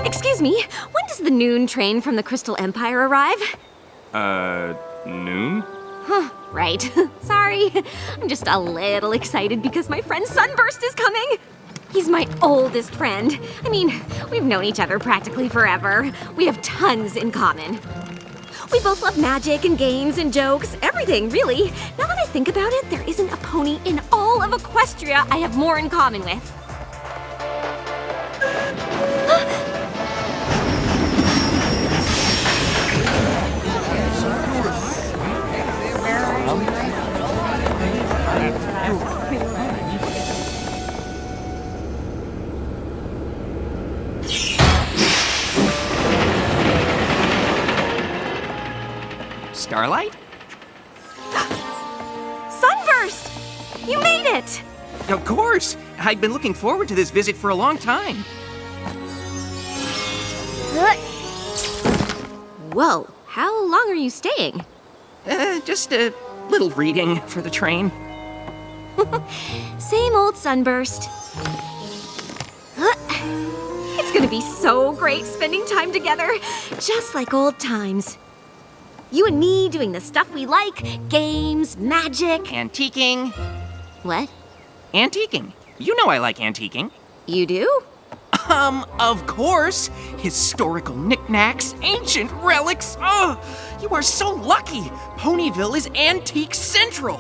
Excuse me, when does the noon train from the Crystal Empire arrive? Noon? Huh, right. Sorry. I'm just a little excited because my friend Sunburst is coming. He's my oldest friend. I mean, we've known each other practically forever. We have tons in common. We both love magic and games and jokes, everything, really. Now that I think about it, there isn't a pony in all of Equestria I have more in common with. Starlight? Sunburst! You made it! Of course! I've been looking forward to this visit for a long time. Whoa, how long are you staying? Just a little reading for the train. Same old Sunburst. It's gonna be so great spending time together, just like old times. You and me doing the stuff we like, games, magic. Antiquing. What? Antiquing. You know I like antiquing. You do? Of course. Historical knickknacks, ancient relics. Oh, you are so lucky. Ponyville is Antique Central.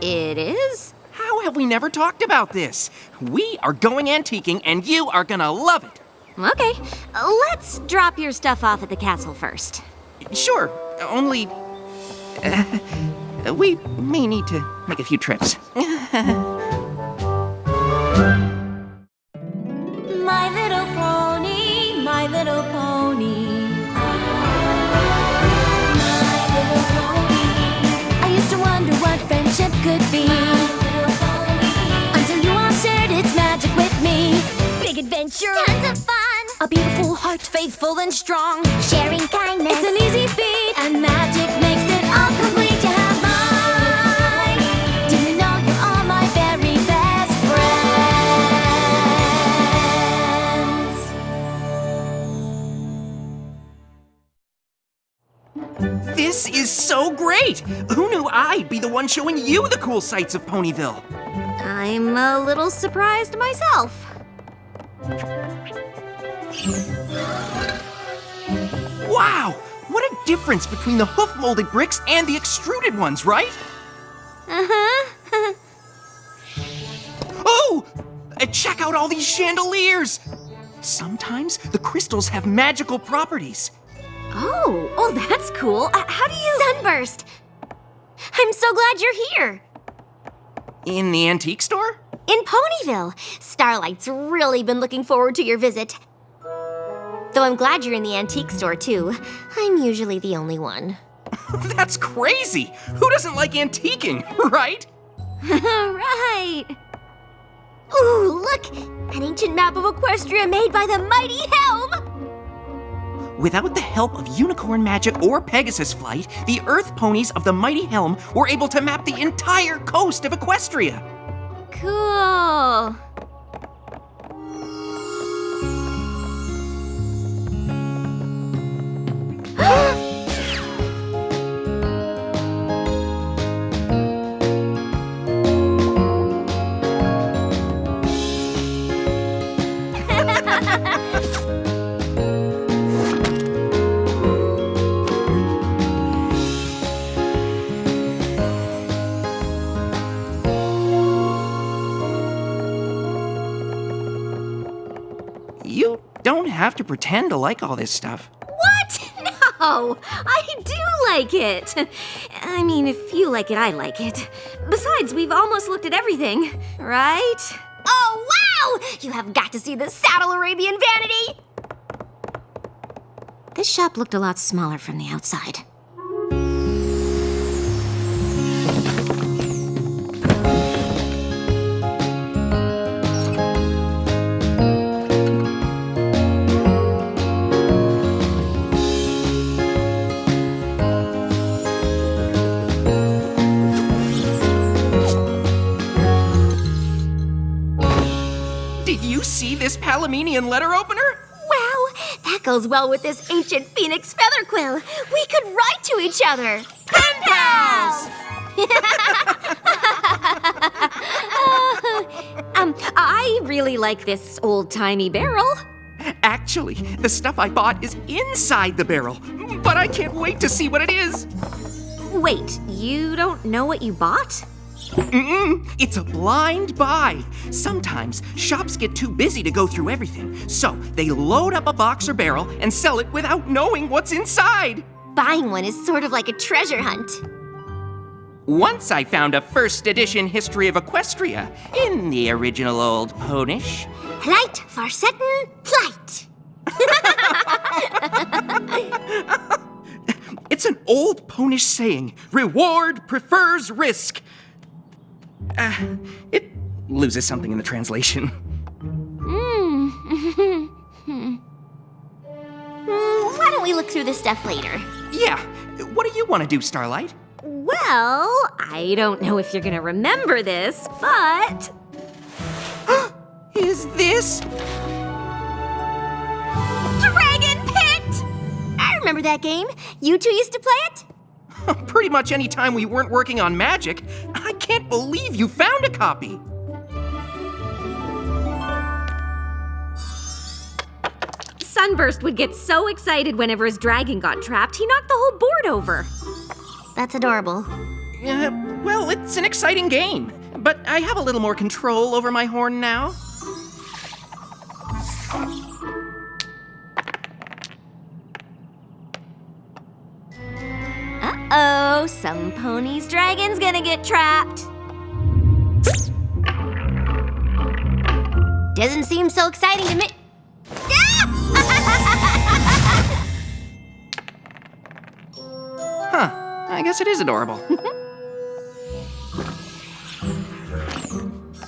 It is? How have we never talked about this? We are going antiquing and you are gonna love it. Okay, let's drop your stuff off at the castle first. Sure, only... we may need to make a few trips. My little pony, my little pony. My little pony. I used to wonder what friendship could be. Until you all shared its magic with me. Big adventure, tons of fun. A beautiful heart, faithful and strong. Sharing kindness, it's an easy feat. And magic makes it all complete. You have mine. Do you know you're all my very best friends? This is so great! Who knew I'd be the one showing you the cool sights of Ponyville? I'm a little surprised myself. Wow! What a difference between the hoof-molded bricks and the extruded ones, right? Uh-huh. Oh! Check out all these chandeliers! Sometimes the crystals have magical properties. Oh, that's cool. How do you... Sunburst! I'm so glad you're here. In the antique store? In Ponyville. Starlight's really been looking forward to your visit. Though I'm glad you're in the antique store, too. I'm usually the only one. That's crazy! Who doesn't like antiquing, right? Right! Ooh, look! An ancient map of Equestria made by the mighty Helm! Without the help of unicorn magic or Pegasus flight, the Earth ponies of the mighty Helm were able to map the entire coast of Equestria. Cool. You don't have to pretend to like all this stuff. What? No, I do like it. I mean, if you like it, I like it. Besides, we've almost looked at everything, right? Oh, wow! You have got to see the Saddle Arabian Vanity! This shop looked a lot smaller from the outside. Did you see this Palamenian letter opener? Wow, that goes well with this ancient phoenix feather quill. We could write to each other. Pen pals! I really like this old-timey barrel. Actually, the stuff I bought is inside the barrel, but I can't wait to see what it is. Wait, you don't know what you bought? It's a blind buy. Sometimes shops get too busy to go through everything, so they load up a box or barrel and sell it without knowing what's inside. Buying one is sort of like a treasure hunt. Once I found a first edition history of Equestria in the original old Ponish. Plight for certain plight. It's an old Ponish saying, reward prefers risk. It loses something in the translation. Why don't we look through this stuff later? Yeah, what do you want to do, Starlight? Well, I don't know if you're gonna remember this, but... Is this? Dragon Pit! I remember that game. You two used to play it? Pretty much any time we weren't working on magic. I can't believe you found a copy. Sunburst would get so excited whenever his dragon got trapped, he knocked the whole board over. That's adorable. Well, it's an exciting game, but I have a little more control over my horn now. Uh-oh, some pony's dragon's gonna get trapped. Doesn't seem so exciting to me. Huh, I guess it is adorable.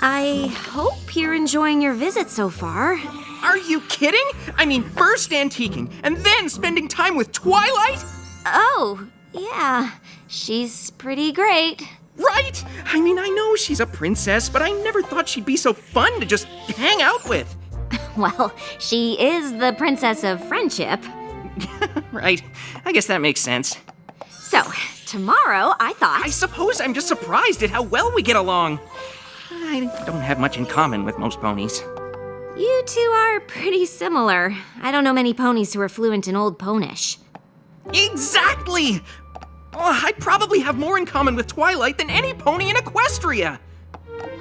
I hope you're enjoying your visit so far. Are you kidding? I mean, first antiquing, and then spending time with Twilight? Oh, yeah, she's pretty great. Right? I mean, I know she's a princess, but I never thought she'd be so fun to just hang out with. Well, she is the princess of friendship. Right, I guess that makes sense. So, tomorrow I thought... I suppose I'm just surprised at how well we get along. I don't have much in common with most ponies. You two are pretty similar. I don't know many ponies who are fluent in Old Ponish. Exactly! I probably have more in common with Twilight than any pony in Equestria.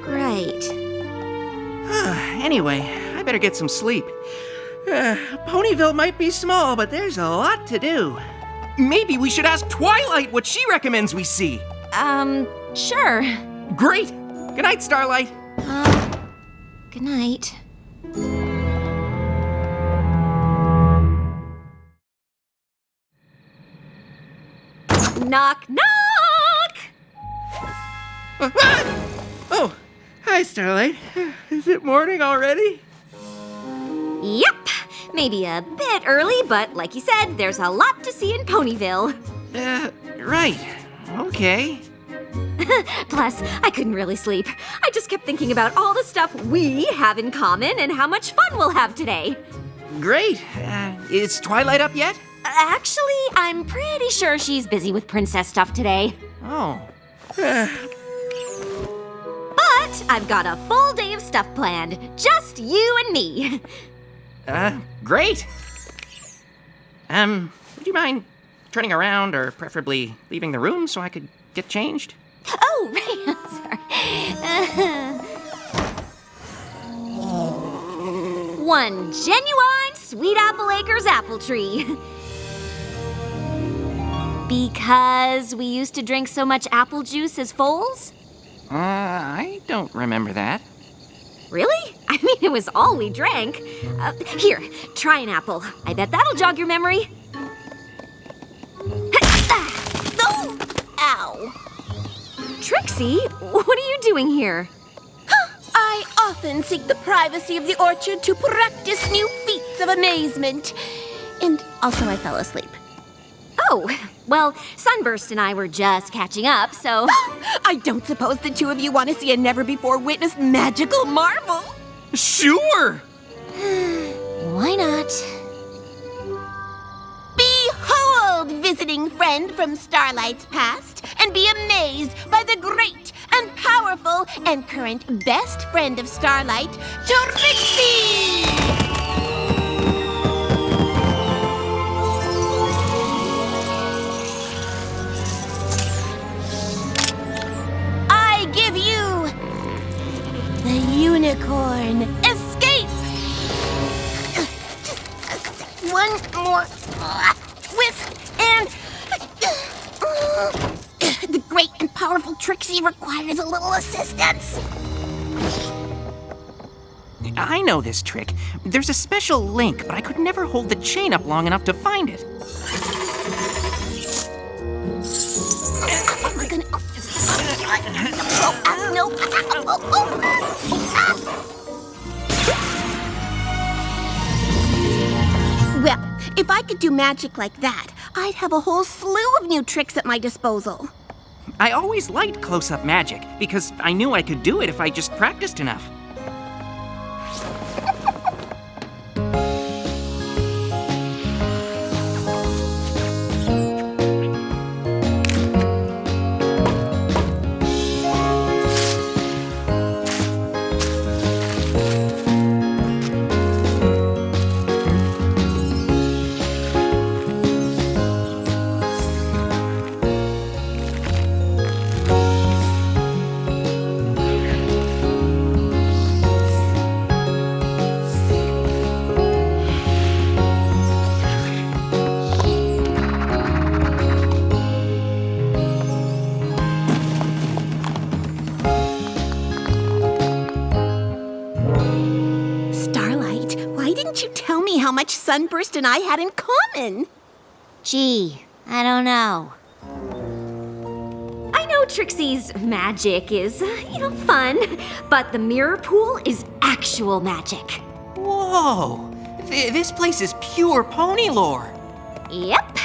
Right. Anyway, I better get some sleep. Ponyville might be small, but there's a lot to do. Maybe we should ask Twilight what she recommends we see. Sure. Great! Good night, Starlight. Good night. Knock, knock! Oh, hi, Starlight. Is it morning already? Yep. Maybe a bit early, but like you said, there's a lot to see in Ponyville. Right. Okay. Plus, I couldn't really sleep. I just kept thinking about all the stuff we have in common and how much fun we'll have today. Great. Is Twilight up yet? Actually, I'm pretty sure she's busy with princess stuff today. Oh. But I've got a full day of stuff planned. Just you and me. Great. Would you mind turning around or preferably leaving the room so I could get changed? Oh, right. Sorry. One genuine Sweet Apple Acres apple tree. Because we used to drink so much apple juice as foals? I don't remember that. Really? I mean, it was all we drank. Here, try an apple. I bet that'll jog your memory. Oh! Ow! Trixie, what are you doing here? I often seek the privacy of the orchard to practice new feats of amazement. And also I fell asleep. Oh, well, Sunburst and I were just catching up, so... I don't suppose the two of you want to see a never-before-witnessed magical marvel? Sure! Why not? Behold, visiting friend from Starlight's past, and be amazed by the great and powerful and current best friend of Starlight, Trixie! I give you the unicorn escape! Just one more twist and... The great and powerful Trixie requires a little assistance. I know this trick. There's a special link, but I could never hold the chain up long enough to find it. Am I gonna... No. Well, if I could do magic like that, I'd have a whole slew of new tricks at my disposal. I always liked close-up magic because I knew I could do it if I just practiced enough. How much Sunburst and I had in common. Gee, I don't know. I know Trixie's magic is, fun, but the mirror pool is actual magic. Whoa! This place is pure pony lore. Yep.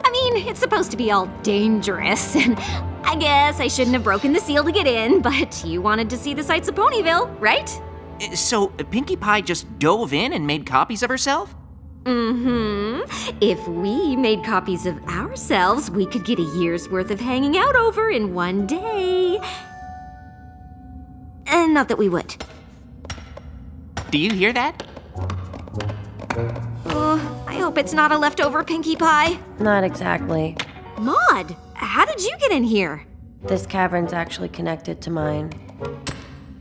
I mean, it's supposed to be all dangerous, and I guess I shouldn't have broken the seal to get in, but you wanted to see the sights of Ponyville, right? So, Pinkie Pie just dove in and made copies of herself? Mm-hmm. If we made copies of ourselves, we could get a year's worth of hanging out over in one day. And not that we would. Do you hear that? Oh, I hope it's not a leftover Pinkie Pie. Not exactly. Maud, how did you get in here? This cavern's actually connected to mine.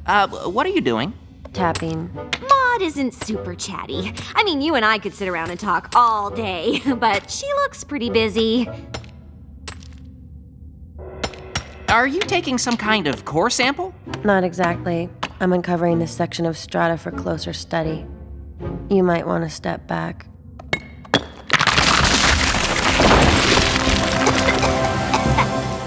What are you doing? Tapping. Maud isn't super chatty. I mean, you and I could sit around and talk all day, but she looks pretty busy. Are you taking some kind of core sample? Not exactly. I'm uncovering this section of strata for closer study. You might want to step back.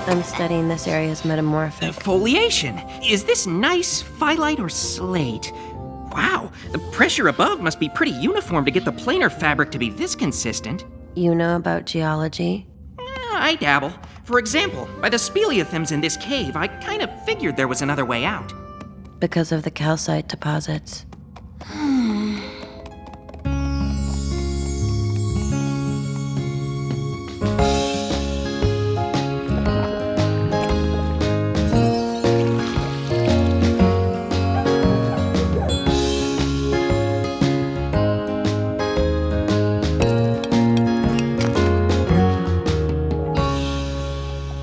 I'm studying this area's metamorphic. Foliation. Is this nice phyllite or slate? Wow, the pressure above must be pretty uniform to get the planar fabric to be this consistent. You know about geology? I dabble. For example, by the speleothems in this cave, I kind of figured there was another way out. Because of the calcite deposits.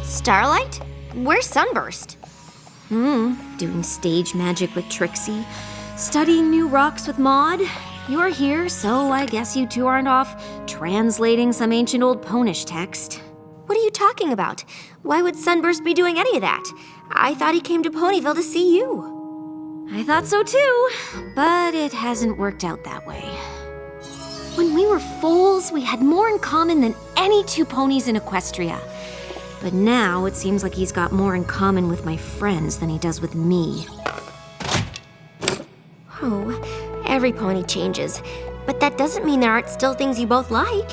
Starlight? Where's Sunburst? Doing stage magic with Trixie, studying new rocks with Maud. You're here, so I guess you two aren't off translating some ancient old Ponish text. What are you talking about? Why would Sunburst be doing any of that? I thought he came to Ponyville to see you. I thought so too, but it hasn't worked out that way. When we were foals, we had more in common than any two ponies in Equestria. But now it seems like he's got more in common with my friends than he does with me. Oh, every pony changes. But that doesn't mean there aren't still things you both like.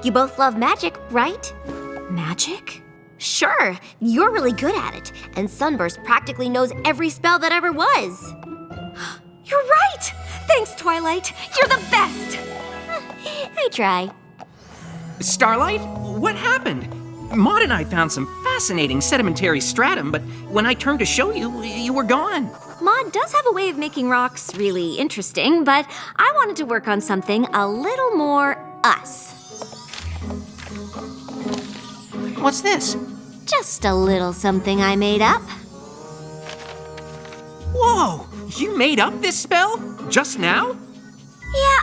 You both love magic, right? Magic? Sure, you're really good at it. And Sunburst practically knows every spell that ever was. You're right! Thanks, Twilight. You're the best! I try. Starlight, what happened? Maud and I found some fascinating sedimentary stratum, but when I turned to show you, you were gone. Maud does have a way of making rocks really interesting, but I wanted to work on something a little more us. What's this? Just a little something I made up. Whoa! You made up this spell? Just now? Yeah.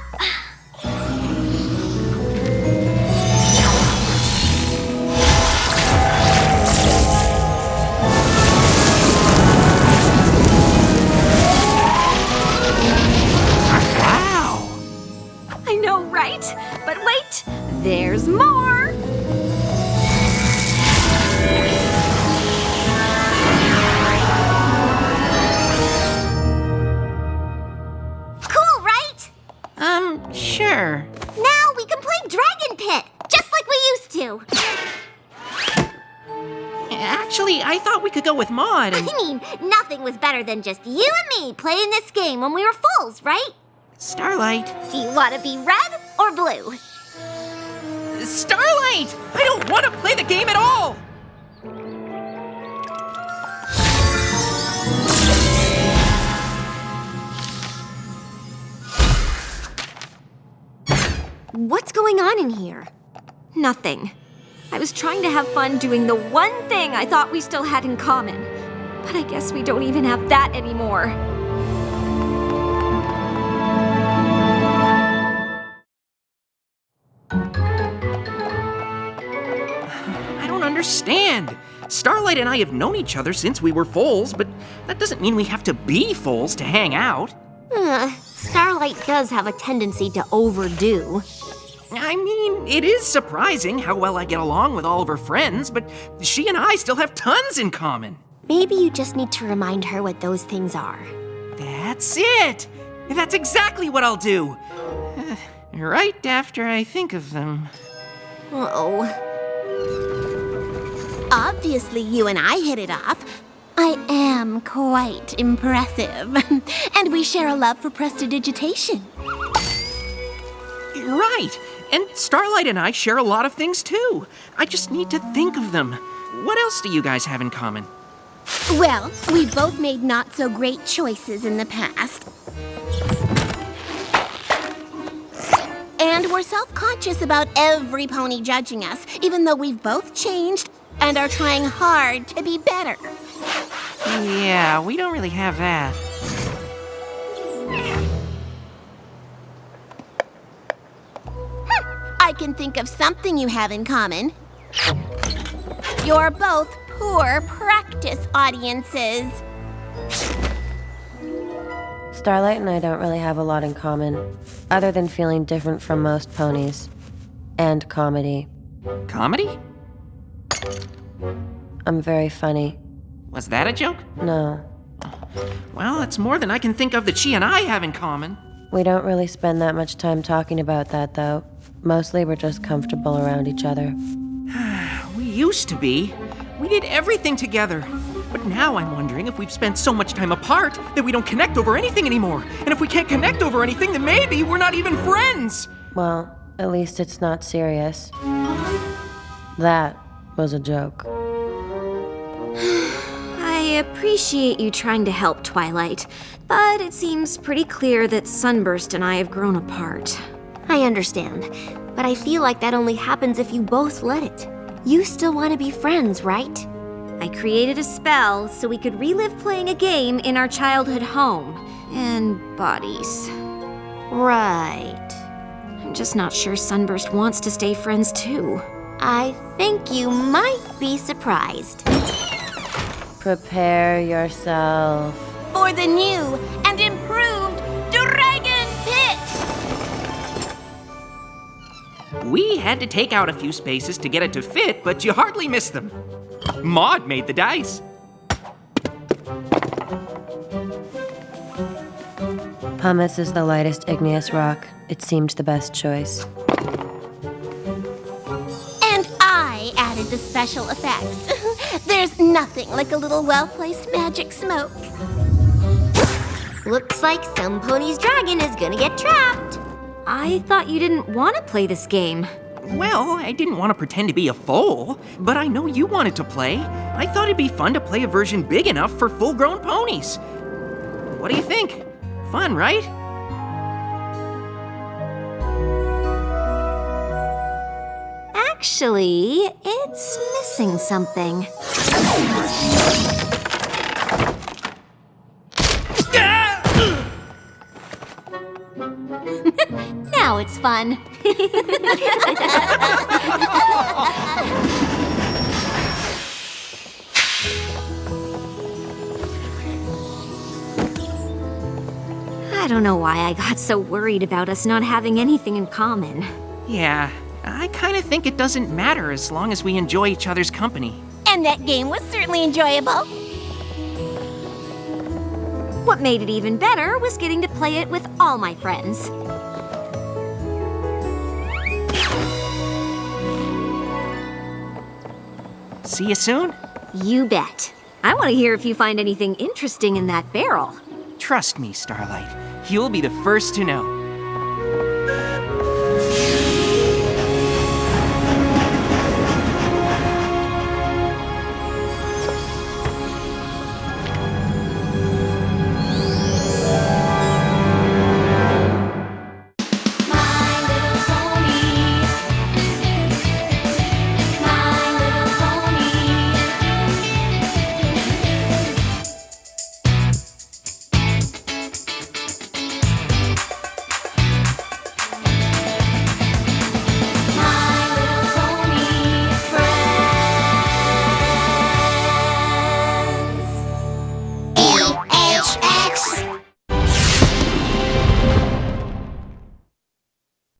Wow! I know, right? But wait, there's more! Cool, right? Sure. Now we can play Dragon Pit, just like we used to. Actually, I thought we could go with Maud and... I mean, nothing was better than just you and me playing this game when we were fools, right? Starlight. Do you want to be red or blue? Starlight! I don't want to play the game at all! What's going on in here? Nothing. I was trying to have fun doing the one thing I thought we still had in common. But I guess we don't even have that anymore. I don't understand. Starlight and I have known each other since we were foals, but that doesn't mean we have to be foals to hang out. Starlight does have a tendency to overdo. I mean, it is surprising how well I get along with all of her friends, but she and I still have tons in common. Maybe you just need to remind her what those things are. That's it! That's exactly what I'll do. Right after I think of them. Uh-oh. Obviously, you and I hit it off. I am quite impressive. And we share a love for prestidigitation. Right! And Starlight and I share a lot of things too. I just need to think of them. What else do you guys have in common? Well, we both made not so great choices in the past. And we're self-conscious about every pony judging us, even though we've both changed and are trying hard to be better. Yeah, we don't really have that. I can think of something you have in common. You're both poor practice audiences. Starlight and I don't really have a lot in common, other than feeling different from most ponies. And comedy. Comedy? I'm very funny. Was that a joke? No, Well, that's more than I can think of that she and I have in common. we don't really spend that much time talking about that, though. Mostly we're just comfortable around each other. We used to be. We did everything together. But now I'm wondering if we've spent so much time apart that we don't connect over anything anymore. And if we can't connect over anything, then maybe we're not even friends. Well, at least it's not serious. That was a joke. I appreciate you trying to help, Twilight, but it seems pretty clear that Sunburst and I have grown apart. I understand, but I feel like that only happens if you both let it. You still want to be friends, right? I created a spell so we could relive playing a game in our childhood home and bodies. Right. I'm just not sure Sunburst wants to stay friends too. I think you might be surprised. Prepare yourself. For the new and improved Dragon Pit! We had to take out a few spaces to get it to fit, but you hardly missed them. Maud made the dice. Pumice is the lightest igneous rock. It seemed the best choice. And I added the special effects. There's nothing like a little well-placed magic smoke. Looks like some pony's dragon is gonna get trapped. I thought you didn't want to play this game. Well, I didn't want to pretend to be a foal, but I know you wanted to play. I thought it'd be fun to play a version big enough for full-grown ponies. What do you think? Fun, right? Actually, it's missing something. Now it's fun. I don't know why I got so worried about us not having anything in common. Yeah, I kind of think it doesn't matter as long as we enjoy each other's company. And that game was certainly enjoyable. What made it even better was getting to play it with all my friends. See you soon? You bet. I want to hear if you find anything interesting in that barrel. Trust me, Starlight. You'll be the first to know.